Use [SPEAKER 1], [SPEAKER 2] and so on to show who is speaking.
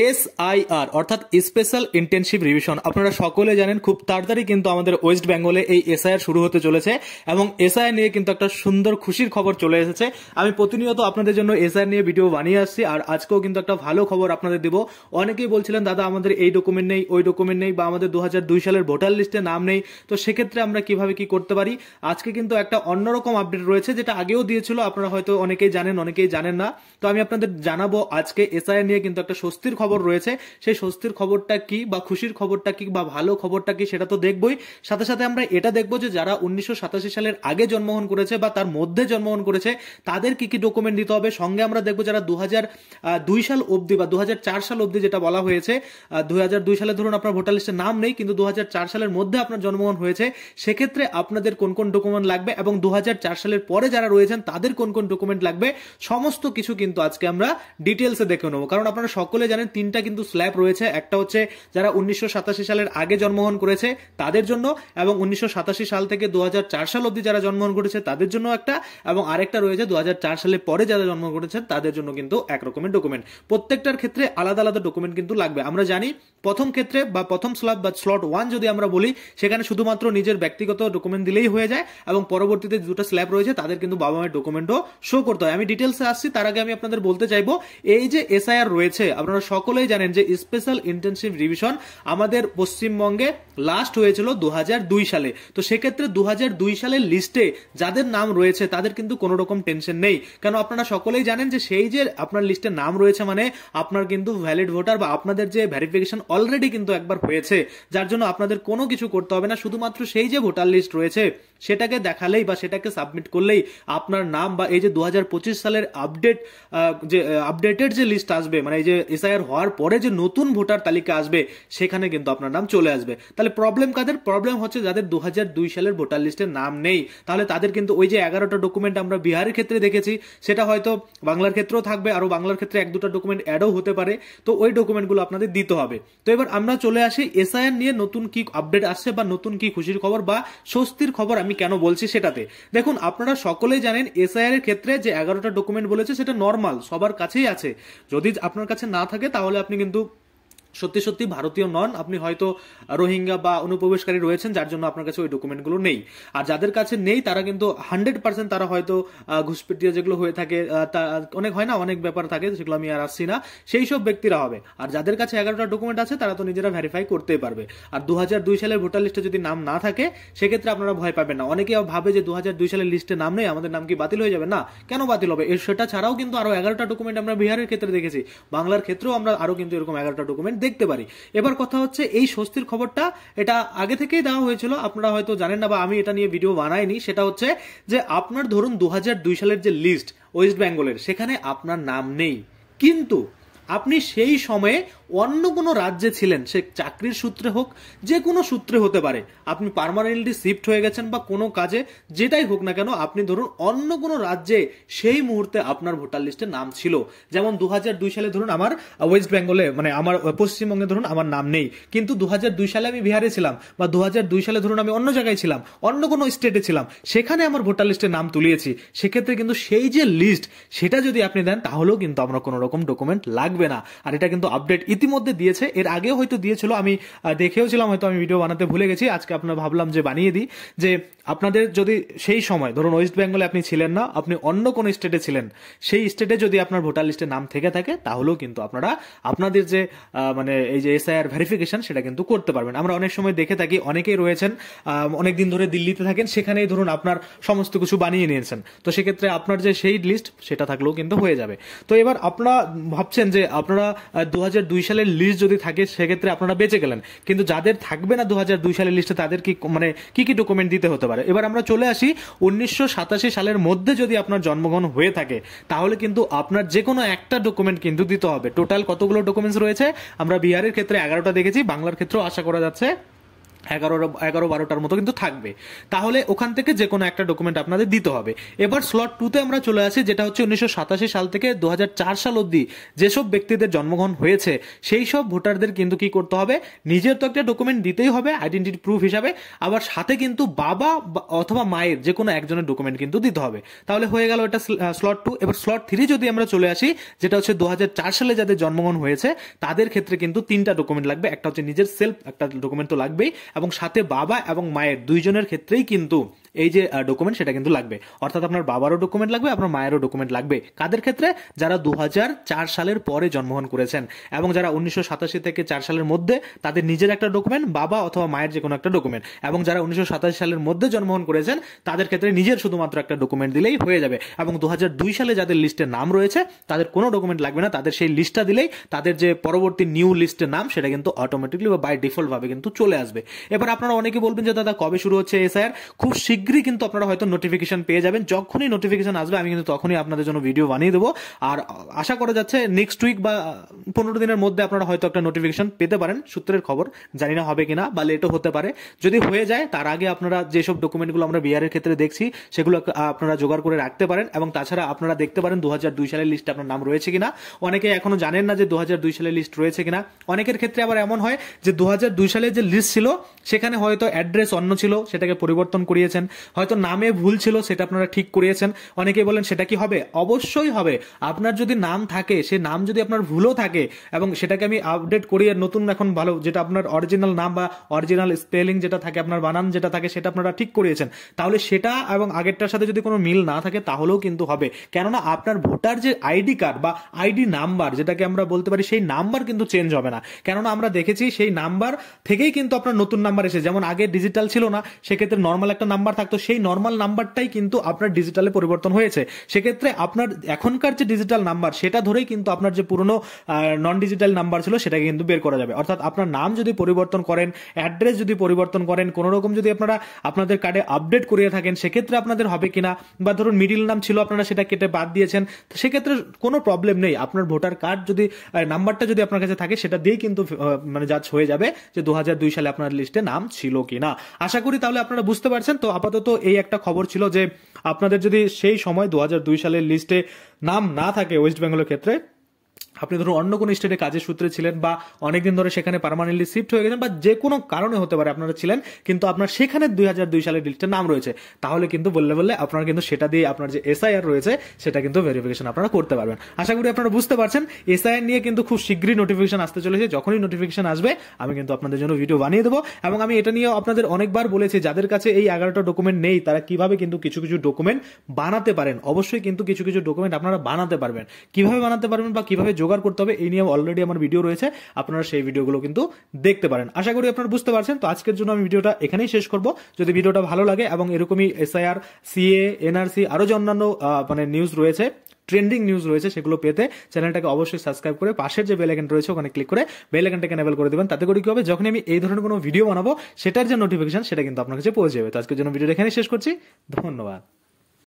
[SPEAKER 1] SIR অর্থাৎ special intensive revision, আপনারা সকলে জানেন খুব তাড়াতাড়ি কিন্তু আমাদের ওয়েস্ট বেঙ্গলে এই এসআইআর শুরু হতে চলেছে এবং এসআইআর নিয়ে কিন্তু একটা সুন্দর খুশির খবর চলে এসেছে। আমি প্রতিনিয়ত আপনাদের জন্য এসআইআর নিয়ে ভিডিও বানিয়ে আসছি, আর আজকেও কিন্তু একটা ভালো খবর আপনাদের দিব। অনেকেই বলছিলেন দাদা আমাদের এই ডকুমেন্ট নেই, ওই ডকুমেন্ট নেই, বা আমাদের 2002 সালের ভোটার লিস্টে নাম নেই, তো সেক্ষেত্রে আমরা কিভাবে কি করতে পারি। আজকে কিন্তু একটা অন্যরকম আপডেট রয়েছে, যেটা আগেও দিয়েছিল, আপনারা হয়তো অনেকেই জানেন অনেকেই জানেন না। তো আমি আপনাদের জানাবো আজকে এসআইআর নিয়ে কিন্তু একটা স্বস্তির খবর রয়েছে। সেই স্বস্তির খবরটা কি, বা খুশির খবরটা কি, বা ভালো খবরটা কি, সেটা তো দেখবই। সাথে সাথে আমরা এটা দেখবো যে যারা 1987 সালের আগে জন্মগ্রহণ করেছে বা তার মধ্যে জন্মগ্রহণ করেছে তাদের কি কি ডকুমেন্ট দিতে হবে। সঙ্গে আমরা দেখবো যারা 2002 সাল অবধি বা 2004 সাল অবধি, যেটা বলা হয়েছে 2002 সালে ধরুন আপনার ভোটার লিস্টে নাম নেই কিন্তু 2004 সালের মধ্যে আপনার জন্মগ্রহণ হয়েছে, সেক্ষেত্রে আপনাদের কোন কোন ডকুমেন্ট লাগবে এবং 2004 সালের পরে যারা রয়েছেন তাদের কোন কোন ডকুমেন্ট লাগবে, সমস্ত কিছু কিন্তু আজকে আমরা ডিটেলসে দেখে নেবো। কারণ আপনারা সকলে জানেন তিনটা কিন্তু স্ল্যাব রয়েছে। একটা হচ্ছে যারা 1987 সালের আগে জন্মগ্রহণ করেছে তাদের জন্য, এবং 1987 সাল থেকে 2004 সাল অবধি যারা জন্মগ্রহণ করেছে তাদের জন্য একটা, এবং আরেকটা রয়েছে 2004 সালের পরে যারা জন্মগ্রহণ করেছেন তাদের জন্য কিন্তু এক রকমের ডকুমেন্ট। প্রত্যেকটার ক্ষেত্রে আলাদা আলাদা ডকুমেন্ট কিন্তু লাগবে। আমরা জানি প্রথম ক্ষেত্রে বা প্রথম স্ল্যাব বা স্লট 1 যদি আমরা বলি, সেখানে শুধুমাত্র নিজের ব্যক্তিগত ডকুমেন্ট দিলেই হয়ে যায়, এবং পরবর্তীতে দুটো স্ল্যাব রয়েছে তাদের কিন্তু বাবা মায়ের ডকুমেন্টও শো করতে হয়। আমি ডিটেলসে আসছি, তার আগে আমি আপনাদের বলতে চাইবো এই যে এসআইআর রয়েছে, আপনারা সকলেই জানেন যে স্পেশাল ইন্টেনসিভ রিভিশন আমাদের পশ্চিমবঙ্গে লাস্ট হয়েছিল 2002 সালে। তো সেক্ষেত্রে 2002 সালের লিস্টে যাদের নাম রয়েছে তাদের কিন্তু কোনো রকম টেনশন নেই, কারণ আপনারা সকলেই জানেন যে সেই যে আপনার লিস্টে নাম রয়েছে মানে আপনার কিন্তু ভ্যালিড ভোটার, বা আপনাদের যে ভেরিফিকেশন অলরেডি কিন্তু একবার হয়েছে, যার জন্য আপনাদের কোনো কিছু করতে হবে না। শুধুমাত্র সেই যে ভোটার লিস্ট রয়েছে সেটাকে দেখালেই বা সেটাকে সাবমিট করলেই আপনার নাম, বা এই যে 2025 সালের আপডেটেড যে লিস্ট আসবে, মানে এই যে এসআইআর হওয়ার পরে যে নতুন ভোটার তালিকা আসবে, সেখানে কিন্তু আপনার নাম চলে আসবে। তাহলে প্রবলেম কাদের? প্রবলেম হচ্ছে যাদের 2002 সালের ভোটার লিস্টে নাম নেই, তাহলে তাদের কিন্তু ওই যে 11টা ডকুমেন্ট আমরা বিহারের ক্ষেত্রে দেখেছি, সেটা হয়তো বাংলার ক্ষেত্রেও থাকবে, আরো বাংলার ক্ষেত্রে 1-2টা ডকুমেন্ট অ্যাডও হতে পারে। তো ওই ডকুমেন্টগুলো আপনাদের দিতে হবে। তো এবার আমরা চলে আসি এসআইআর নিয়ে নতুন কি আপডেট আসছে, বা নতুন কি খুশির খবর বা স্বস্তির খবর আমি কেন বলছি সেটাতে। দেখুন, আপনারা সকলেই জানেন এসআইআর এর ক্ষেত্রে যে 11টা ডকুমেন্ট বলেছে সেটা নর্মাল, সবার কাছেই আছে। যদি আপনার কাছে না থাকে তাহলে আপনি কিন্তু সত্যি সত্যি ভারতীয় নন, আপনি হয়তো রোহিঙ্গা বা অনুপ্রবেশকারী রয়েছেন, যার জন্য আপনার কাছে ওই ডকুমেন্টগুলো নেই। আর যাদের কাছে নেই তারা কিন্তু 100% তারা হয়তো ঘুষপেটিয়া যেগুলো হয়ে থাকে, অনেক হয় না, অনেক ব্যাপার থাকে, সেগুলো আমি আর আসছি না, সেই সব ব্যক্তিরা হবে। আর যাদের কাছে 11টা ডকুমেন্ট আছে তারা তো নিজেরা ভেরিফাই করতেই পারবে। আর 2002 সালের ভোটার লিস্টে যদি নাম না থাকে সেক্ষেত্রে আপনারা ভয় পাবেন না। অনেকে ভাবে যে 2002 সালের লিস্টে নাম নেই, আমাদের নাম কি বাতিল হয়ে যাবে? না, কেন বাতিল হবে? সেটা ছাড়াও কিন্তু আরো 11টা ডকুমেন্ট আমরা বিহারের ক্ষেত্রে দেখেছি, বাংলার ক্ষেত্রেও আমরা আরো কিন্তু এরকম 11টা ডকুমেন্ট দেখতে পারি। এবার কথা হচ্ছে এই স্বস্তির খবরটা এটা আগে থেকেই দেওয়া হয়েছিল, আপনারা হয়তো জানেন না, বা আমি এটা নিয়ে ভিডিও বানাইনি। সেটা হচ্ছে যে আপনার ধরুন 2002 সালের যে লিস্ট ওয়েস্ট বেঙ্গলের, সেখানে আপনার নাম নেই, কিন্তু আপনি সেই সময়ে অন্য কোনো রাজ্যে ছিলেন, সে চাকরির সূত্রে হোক, যে কোনো সূত্রে হতে পারে, আপনি পার্মানেন্টলি শিফট হয়ে গেছেন বা কোনো কাজে, যেটাই হোক না কেন, আপনি ধরুন অন্য কোনো রাজ্যে সেই মুহূর্তে আপনার ভোটার লিস্টে নাম ছিল। যেমন 2002 সালে ধরুন আমার ওয়েস্ট বেঙ্গলে, মানে আমার পশ্চিমবঙ্গে ধরুন আমার নাম নেই, কিন্তু 2002 সালে আমি বিহারে ছিলাম, বা 2002 সালে ধরুন আমি অন্য জায়গায় ছিলাম, অন্য কোনো স্টেটে ছিলাম, সেখানে আমার ভোটার লিস্টে নাম তুলিয়েছি, সেক্ষেত্রে কিন্তু সেই যে লিস্ট সেটা যদি আপনি দেন তাহলেও কিন্তু আমরা কোনো রকম ডকুমেন্ট লাগবে না। আর এটা কিন্তু আপডেট ইতিমধ্যে দিয়েছে, এর আগেও হয়তো দিয়েছিল, আমি দেখেও ছিলাম, হয়তো আমি ভিডিও বানাতে ভুলে গেছি, আজকে আপনার ভাবলাম যে বানিয়ে দিই। যে আপনাদের যদি সেই সময় ধরুন ওয়েস্ট বেঙ্গলে আপনি ছিলেন না, আপনি অন্য কোনো স্টেটে ছিলেন, সেই স্টেটে যদি আপনার ভোটার লিস্টে নাম থেকে থাকে তাহলেও কিন্তু আপনারা আপনাদের যে মানে এই যে এসআইআর ভেরিফিকেশন সেটা কিন্তু করতে পারবেন। আমরা অনেক সময় দেখে থাকি অনেকেই রয়েছেন অনেকদিন ধরে দিল্লিতে থাকেন, সেখানেই ধরুন আপনার সমস্ত কিছু বানিয়ে নিয়েছেন, তো সেক্ষেত্রে আপনার যে সেই লিস্ট সেটা থাকলেও কিন্তু হয়ে যাবে। তো এবার আপনারা ভাবছেন যে আপনারা 2002 সালের লিস্ট যদি থাকে সেক্ষেত্রে আপনারা বেঁচে গেলেন, কিন্তু যাদের থাকবে না 2002 সালের লিস্টে তাদের কি মানে কি ডকুমেন্ট দিতে হতে পারে। এবার আমরা চলে আসি 1987 সালের মধ্যে যদি আপনার জন্মগ্রহণ হয়ে থাকে তাহলে কিন্তু আপনার যে কোনো একটা ডকুমেন্ট কিন্তু দিতে হবে। টোটাল কতগুলো ডকুমেন্টস রয়েছে? আমরা বিহারের ক্ষেত্রে 11টা দেখেছি, বাংলার ক্ষেত্রেও আশা করা যাচ্ছে 11-12টার মতো কিন্তু থাকবে। তাহলে ওখান থেকে যে কোনো একটা ডকুমেন্ট আপনাদের দিতে হবে। এবার স্লট 2-তে আমরা চলে আসি, যেটা হচ্ছে 1987 সাল থেকে 2004 সাল অবধি যেসব ব্যক্তিদের জন্মগ্রহণ হয়েছে সেই সব ভোটারদের কিন্তু কি করতে হবে, নিজের তো একটা ডকুমেন্ট দিতেই হবে আইডেন্টিটি প্রুফ হিসাবে, আবার সাথে কিন্তু বাবা অথবা মায়ের যে কোনো একজনের ডকুমেন্ট কিন্তু দিতে হবে। তাহলে হয়ে গেল এটা স্লট 2। এবার স্লট 3 যদি আমরা চলে আসি, যেটা হচ্ছে 2004 সালে যাদের জন্মগ্রহণ হয়েছে তাদের ক্ষেত্রে কিন্তু 3টা ডকুমেন্ট লাগবে। একটা হচ্ছে নিজের সেলফ একটা ডকুমেন্ট তো লাগবেই, এবং সাথে বাবা এবং মায়ের দুইজনের ক্ষেত্রেই কিন্তু এই যে ডকুমেন্ট সেটা কিন্তু লাগবে। অর্থাৎ আপনার বাবারও ডকুমেন্ট লাগবে, আপনার মায়েরও ডকুমেন্ট লাগবে। কাদের ক্ষেত্রে? যারা 2004 সালের পরে জন্মগ্রহণ করেছেন, এবং যারা 1987 থেকে 4 সালের মধ্যে তাদের নিজের একটা ডকুমেন্ট, বাবা অথবা মায়ের যে কোনো একটা ডকুমেন্ট, এবং যারা 1987 সালের মধ্যে জন্মগ্রহণ করেছেন তাদের ক্ষেত্রে নিজের শুধুমাত্র একটা ডকুমেন্ট দিলেই হয়ে যাবে। এবং 2002 সালে যাদের লিস্টে নাম রয়েছে তাদের কোনো ডকুমেন্ট লাগবে না, তাদের সেই লিস্টটা দিলেই তাদের যে পরবর্তী নিউ লিস্টের নাম সেটা কিন্তু অটোমেটিকলি বা বাই ডিফল্ট ভাবে কিন্তু চলে আসবে। এবার আপনারা অনেকে বলবেন যে দাদা কবে শুরু হচ্ছে এসআইআর? খুব শীঘ্রই কিন্তু আপনারা হয়তো নোটিফিকেশন পেয়ে যাবেন। যখনই নোটিফিকেশন আসবে আমি কিন্তু তখনই আপনাদের জন্য ভিডিও বানিয়ে দেবো। আর আশা করা যাচ্ছে নেক্সট উইক বা 15 দিনের মধ্যে আপনারা হয়তো একটা নোটিফিকেশন পেতে পারেন, সূত্রের খবর, জানি না হবে কিনা বা লেটও হতে পারে। যদি হয়ে যায় তার আগে আপনারা যেসব ডকুমেন্টগুলো আমরা বিআরের ক্ষেত্রে দেখছি সেগুলো আপনারা জোগাড় করে রাখতে পারেন। এবং তাছাড়া আপনারা দেখতে পারেন 2002 সালের লিস্টে আপনার নাম রয়েছে কিনা। অনেকে এখনো জানেন না যে 2002 সালের লিস্ট রয়েছে কিনা। অনেকের ক্ষেত্রে আবার এমন হয় যে 2002 সালের যে লিস্ট ছিল সেখানে হয়তো অ্যাড্রেস অন্য ছিল, সেটাকে পরিবর্তন করিয়েছেন, হয়তো নামে ভুল ছিল সেটা আপনারা ঠিক করিয়েছেন। অনেকে বলেন সেটা কি হবে? অবশ্যই হবে। আপনার যদি নাম থাকে, সে নাম যদি আপনার ভুলও থাকে এবং সেটাকে আমি আপডেট করিয়ে নতুন এখন ভালো যেটা আপনার অরিজিনাল নাম বা অরিজিনাল স্পেলিং যেটা থাকে, আপনার বানান যেটা থাকে সেটা আপনারা ঠিক করিয়েছেন, তাহলে সেটা এবং আগেরটার সাথে যদি কোনো মিল না থাকে তাহলেও কিন্তু হবে। কেননা আপনার ভোটার যে আইডি কার্ড বা আইডি নাম্বার যেটাকে আমরা বলতে পারি, সেই নাম্বার কিন্তু চেঞ্জ হবে না। কেননা আমরা দেখেছি সেই নাম্বার থেকেই কিন্তু আপনার নতুন নাম্বার এসে, যেমন আগে ডিজিটাল ছিল না, সেক্ষেত্রে নর্মাল একটা নাম্বার থাকতো, সেই নর্মাল নাম্বারটাই কিন্তু আপনার ডিজিটালে পরিবর্তন হয়েছে। সেক্ষেত্রে আপনার এখনকার যে ডিজিটাল নাম্বার সেটা ধরেই কিন্তু আপনার যে পুরনো নন ডিজিটাল নাম্বার ছিল সেটাকে কিন্তু বের করা যাবে। অর্থাৎ আপনার নাম যদি পরিবর্তন করেন, অ্যাড্রেস যদি পরিবর্তন করেন, কোনো রকম যদি আপনারা আপনাদের কার্ডে আপডেট করিয়ে থাকেন, সেক্ষেত্রে আপনাদের হবে কিনা, বা ধরুন মিডিল নাম ছিল আপনারা সেটা কেটে বাদ দিয়েছেন, তো সেক্ষেত্রে কোনো প্রবলেম নেই। আপনার ভোটার কার্ড যদি নাম্বারটা যদি আপনার কাছে থাকে সেটা দিয়ে কিন্তু মানে জাজ হয়ে যাবে যে 2002 সালে আপনার লিস্টে নাম ছিল কিনা। আশা করি তাহলে আপনারা বুঝতে পারছেন। তো আপাতত এই একটা খবর ছিল যে আপনাদের যদি সেই সময় 2002 সালের লিস্টে নাম না থাকে ওয়েস্ট বেঙ্গলের ক্ষেত্রে, আপনি ধরুন অন্য কোনো স্টেটে কাজের সূত্রে ছিলেন বা অনেকদিন ধরে সেখানে পার্মানেন্টলি শিফট হয়ে গেছেন বা যে কোনো কারণে হতে পারে আপনারা ছিলেন, কিন্তু আপনার সেখানে 2002 সালের লিস্টে নাম রয়েছে, তাহলে কিন্তু বললে আপনারা কিন্তু সেটা দিয়ে আপনার যে এসআইআর রয়েছে সেটা কিন্তু ভেরিফিকেশন আপনারা করতে পারবেন। আশা করি আপনারা বুঝতে পারছেন। এসআইআর নিয়ে কিন্তু খুব শীঘ্রই নোটিফিকেশন আসতে চলেছে। যখনই নোটিফিকেশন আসবে আমি কিন্তু আপনাদের জন্য ভিডিও বানিয়ে দেবো। এবং আমি এটা নিয়ে আপনাদের অনেকবার বলেছি, যাদের কাছে এই 11টা ডকুমেন্ট নেই তারা কিভাবে কিন্তু কিছু কিছু ডকুমেন্ট বানাতে পারেন। অবশ্যই কিন্তু কিছু কিছু ডকুমেন্ট আপনারা বানাতে পারবেন। কিভাবে বানাতে পারবেন বা কিভাবে জোগাড় করতে হবে এই নিয়ে অলরেডি আমার ভিডিও রয়েছে, আপনারা সেই ভিডিওগুলো কিন্তু দেখতে পারেন। আশা করি আপনারা বুঝতে পারছেন। তো আজকের জন্য আমি ভিডিওটা এখানেই শেষ করব। যদি ভিডিওটা ভালো লাগে এবং এরকমই এসআইআর, সিএ, এনআরসি আরো যে অন্যান্য মানে নিউজ রয়েছে, ট্রেন্ডিং নিউজ রয়েছে, সেগুলো পেতে চ্যানেলটাকে অবশ্যই সাবস্ক্রাইব করে পাশের যে বেল আইকনটা রয়েছে ওখানে ক্লিক করে বেল আইকনটাকে এনেবল করে দেবেন। তাতে করে কি হবে, যখন আমি এই ধরনের কোনো ভিডিও বানাবো সেটার যে নোটিফিকেশন সেটা কিন্তু আপনার কাছে পৌঁছে যাবে। তো আজকের জন্য ভিডিওটা এখানেই শেষ করছি। ধন্যবাদ।